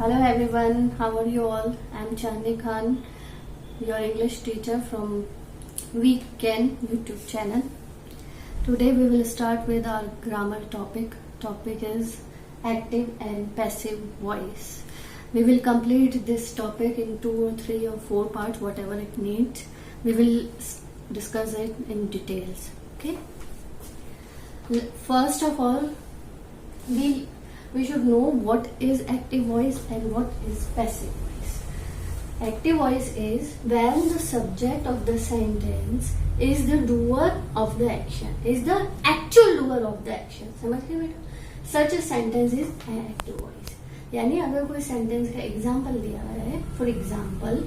Hello everyone, how are you all? I'm Chandni Khan, your English teacher from We Can YouTube channel. Today we will start with our grammar topic. Topic is active and passive voice. We will complete this topic in 2 or 3 or 4 parts, whatever it needs. We will discuss it in details. Okay. First of all, we should know what is active voice and what is passive voice. Active voice is when the subject of the sentence is the doer of the action, is the actual doer of the action. समझ गए बेटा? Such a sentence is an active voice. यानी अगर कोई sentence का example दिया हुआ है, for example,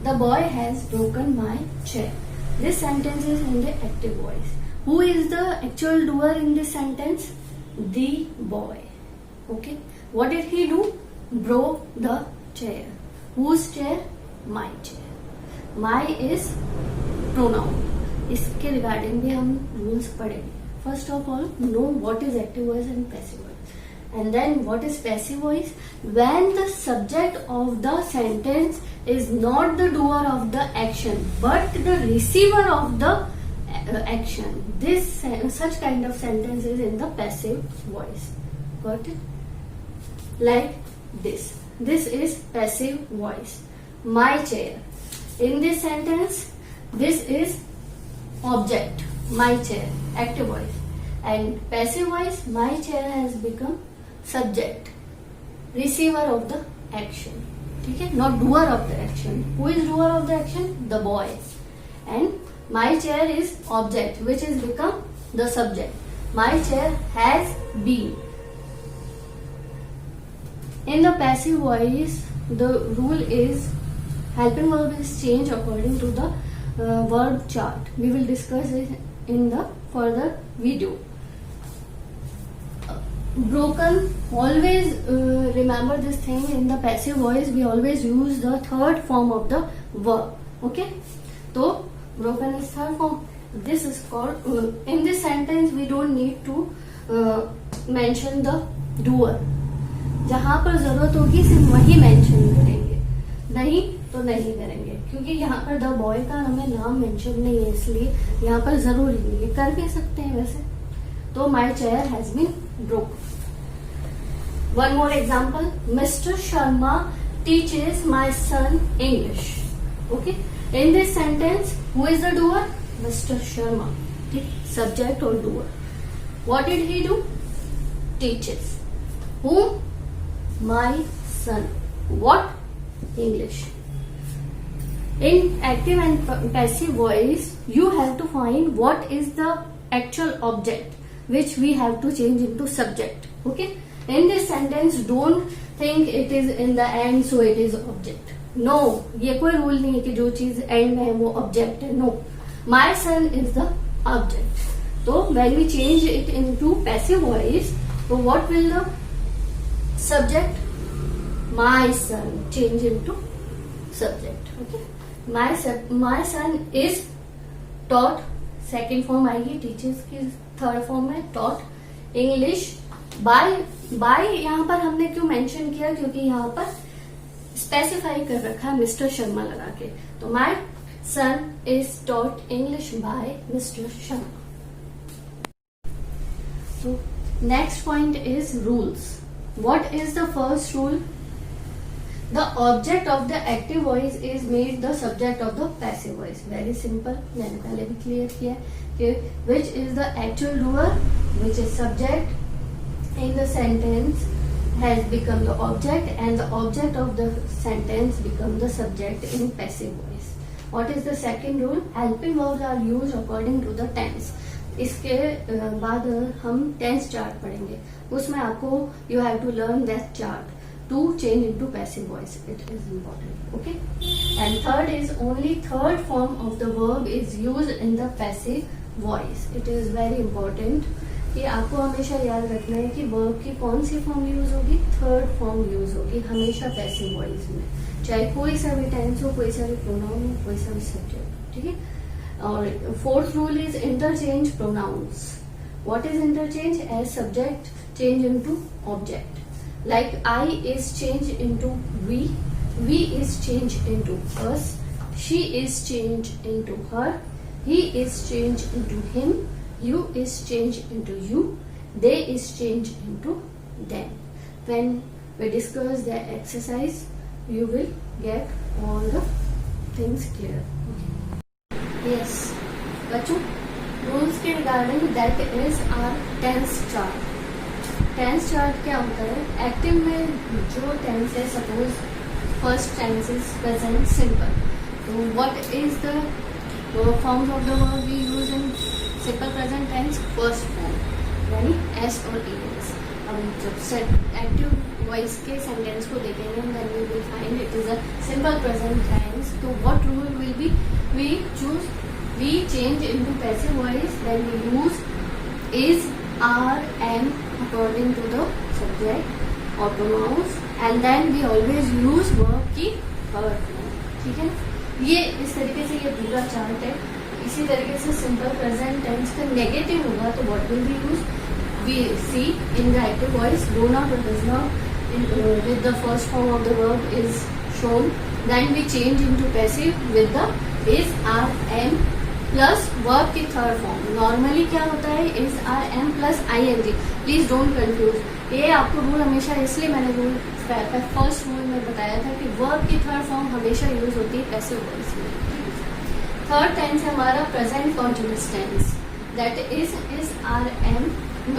the boy has broken my chair. This sentence is in the active voice. Who is the actual doer in this sentence? The boy. Okay. What did he do? Broke the chair. Whose chair? My chair. My is pronoun. इसके regarding भी हम rules पढ़ेंगे. First of all, know what is active voice and passive voice. And then what is passive voice? When the subject of the sentence is not the doer of the action, but the receiver of the action. Such kind of sentence is in the passive voice. Got it? Like this. This is passive voice. My chair. In this sentence, this is object. My chair. Active voice. And passive voice, my chair has become subject. Receiver of the action. Okay? Not doer of the action. Who is doer of the action? The boy. And my chair is object, which is become the subject. My chair has been. In the passive voice, the rule is helping verb is changed according to the verb chart. We will discuss it in the further video. Broken, always remember this thing. In the passive voice, we always use the third form of the verb. Okay? So, broken is third form. This is called, in this sentence we don't need to mention the doer. जहाँ पर जरूरत होगी सिर्फ वही mention करेंगे, नहीं तो नहीं करेंगे, क्योंकि यहाँ पर द बॉय का हमें नाम मेंशन नहीं है, इसलिए यहाँ पर जरूरी नहीं है. कर भी सकते हैं वैसे. तो my chair has been broke. One more example. Mister Sharma teaches my son English. Okay. In this sentence, who is the doer? Mr. Sharma. Subject or doer. What did he do? Teaches. Whom? My son. What? English. In active and passive voice, you have to find what is the actual object which we have to change into subject. Okay? In this sentence, don't think it is in the end, so it is object. No, ये कोई rule नहीं है कि जो चीज and में है वो ऑब्जेक्ट है. No, my son is the object. तो when we change it into passive voice, तो what will the subject? My son change into subject. Okay. My son is taught. Second form आएगी. Teachers की third form है taught English by. यहाँ पर हमने क्यों mention किया? क्योंकि यहाँ पर स्पेसिफाई कर रखा है मिस्टर शर्मा लगा के. तो my son is taught English by mister Sharma. तो next point is rules. What is the first rule? The object of the active voice is made the subject of the passive voice. Very simple. मैंने पहले भी clear किया कि which is the actual doer, which is subject in the sentence has become the object, and the object of the sentence become the subject in passive voice. What is the second rule? Helping verbs are used according to the tense. इसके बाद हम tense chart पढ़ेंगे. उसमें आपको you have to learn that chart to change into passive voice. It is important. Okay. And third is only third form of the verb is used in the passive voice. It is very important. कि आपको हमेशा याद रखना है कि verb की कौन सी form use होगी? थर्ड फॉर्म यूज होगी हमेशा पैसिव वॉइस में, चाहे कोई सा भी टेंस हो, कोई सा भी प्रोनाउन हो, कोई सा भी सब्जेक्ट. ठीक है. और fourth rule is interchange pronouns. What is interchange? As subject change into object. like I is changed into we is changed into us, she is changed into her, he is changed into him, you is changed into you, they is changed into them. When we discuss the exercise, you will get all the things clear. Yes, बच्चों, rules के regarding that is our tense chart. Tense chart क्या होता है? Active में जो tense है, suppose first tense is present simple, तो what is the forms of the verb we use in simple present tense? First form, यानी S और ES. अब जब एक्टिव वॉइस के सेंटेंस को देखेंगे then we will find it is a simple present tense. तो what rule will be? We choose, we change into passive voice, then we use is, are, am according to the subject or pronouns, and then we always use verb की third form. ठीक है, ये इस तरीके से ये पूरा chart है. इसी तरीके से सिंपल प्रेजेंट टेंस का नेगेटिव होगा तो what will we use? We see in the active voice do not or does not with the first form of the verb is shown, then we change into passive with the is, are, am plus verb की third form. Normally क्या होता है? Is, are, am plus I N G. Please don't confuse. ये आपको rule हमेशा, इसलिए मैंने rule first rule में बताया था कि वर्ब की थर्ड फॉर्म हमेशा यूज होती है पैसिव वॉइस में. थर्ड टेंस है हमारा present continuous tense, that is, are, am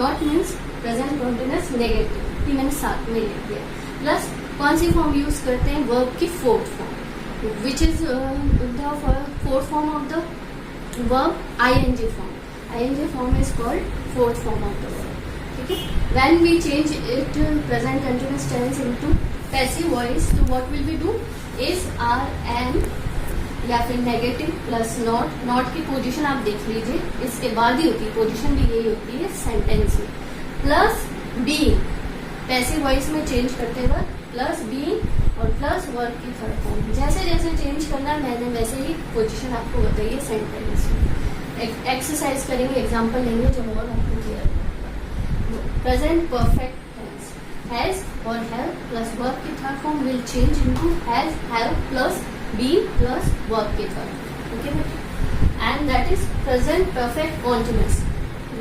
not means present continuous negative, कि मैंने साथ में लिख दिया. प्लस कौन सी फॉर्म यूज करते हैं? वर्ब की fourth form, which is the fourth form of the verb ing form. ing form is called fourth form of the verb. ठीक है. When we change it present continuous tense into passive voice, तो what will we do? is, are, am या फिर negative plus not. Not की position आप देख लीजिए, इसके बाद ही होती है, पोजीशन भी यही होती है सेंटेंस में. प्लस बीइंग, पैसिव वॉइस में चेंज करते वक्त प्लस बीइंग और प्लस वर्ब की थर्ड फॉर्म. जैसे जैसे चेंज करना है मैंने वैसे ही पोजीशन आपको बताइए सेंटेंस में. एक्सरसाइज करेंगे, एग्जांपल लेंगे जो और आपको क्लियर होगा. प्रेजेंट परफेक्ट टेंस, हैज और हैव प्लस वर्ब की third form will change into has, have plus be plus verb की third. Okay, and that is present perfect continuous,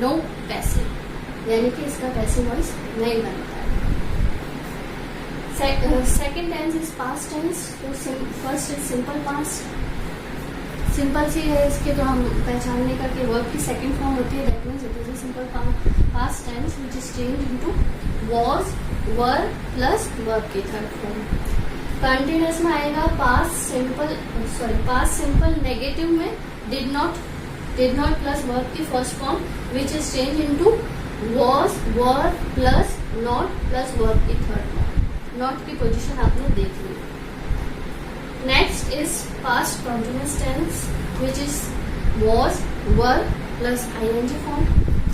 no passive, यानी कि इसका पैसिव वॉइस नहीं बनता है. Second tense is past tense. तो first is simple past. Simple सी है इसके, तो हम पहचानने का कि वर्ब की सेकंड फॉर्म होती है, that means it is a simple past tense which is change into was, were plus verb की थर्ड फॉर्म. कंटिन्यूअस में आएगा past simple, past simple. Negative में डिड नॉट प्लस वर्ब की first form which is change into was, were plus not plus verb की third form. Not की position आपने देख ली. Next is past continuous tense which is was, were plus ING form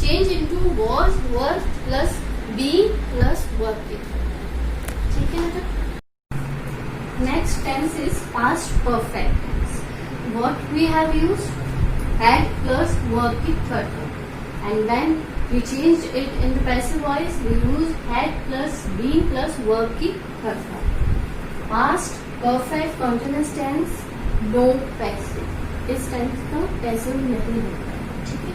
change into was, were plus being plus verb की. ठीक है ना. Next tense is past perfect tense. What we have used? Had plus verb की third form, and when we changed it into passive voice we use had plus been plus verb की third form. Past perfect continuous tense, no passive. इस tense का passive नहीं होता है. ठीक है.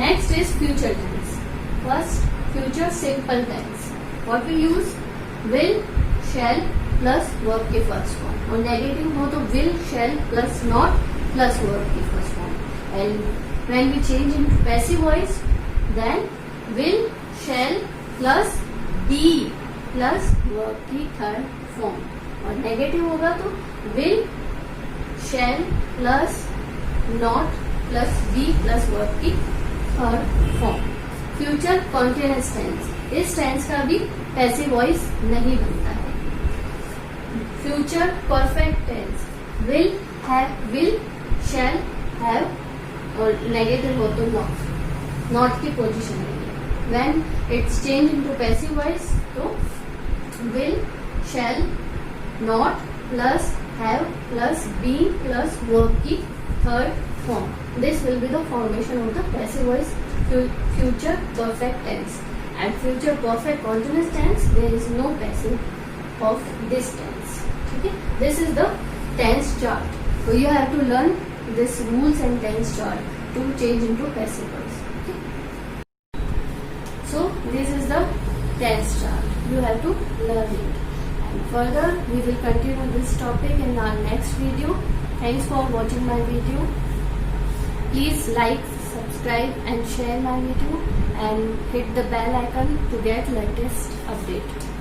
Next is future tense. First future simple tense. What we use? Will, shall plus verb की first form, और नेगेटिव हो तो will, shall plus not plus verb की first form. And when we change into passive voice then will, shall plus be plus verb की third form. और negative होगा तो will, shall plus not plus be plus verb की third form. Future continuous tense. इस tense का भी passive voice नहीं बनता है. Future perfect tense will, have, will, shall, have और नेगेटिव हो तो नॉट की पोजीशन है. When it's change into passive voice तो will, shall, not plus have plus be plus verb की third form. This will be the formation of the passive voice future perfect tense. and future perfect continuous tense, there is no passive of this tense. Okay, this is the tense chart. So you have to learn this rules and tense chart to change into passive voice. Okay, so this is the tense chart. You have to learn it. And further, we will continue this topic in our next video. Thanks for watching my video. Please like, subscribe and share my video and hit the bell icon to get latest update.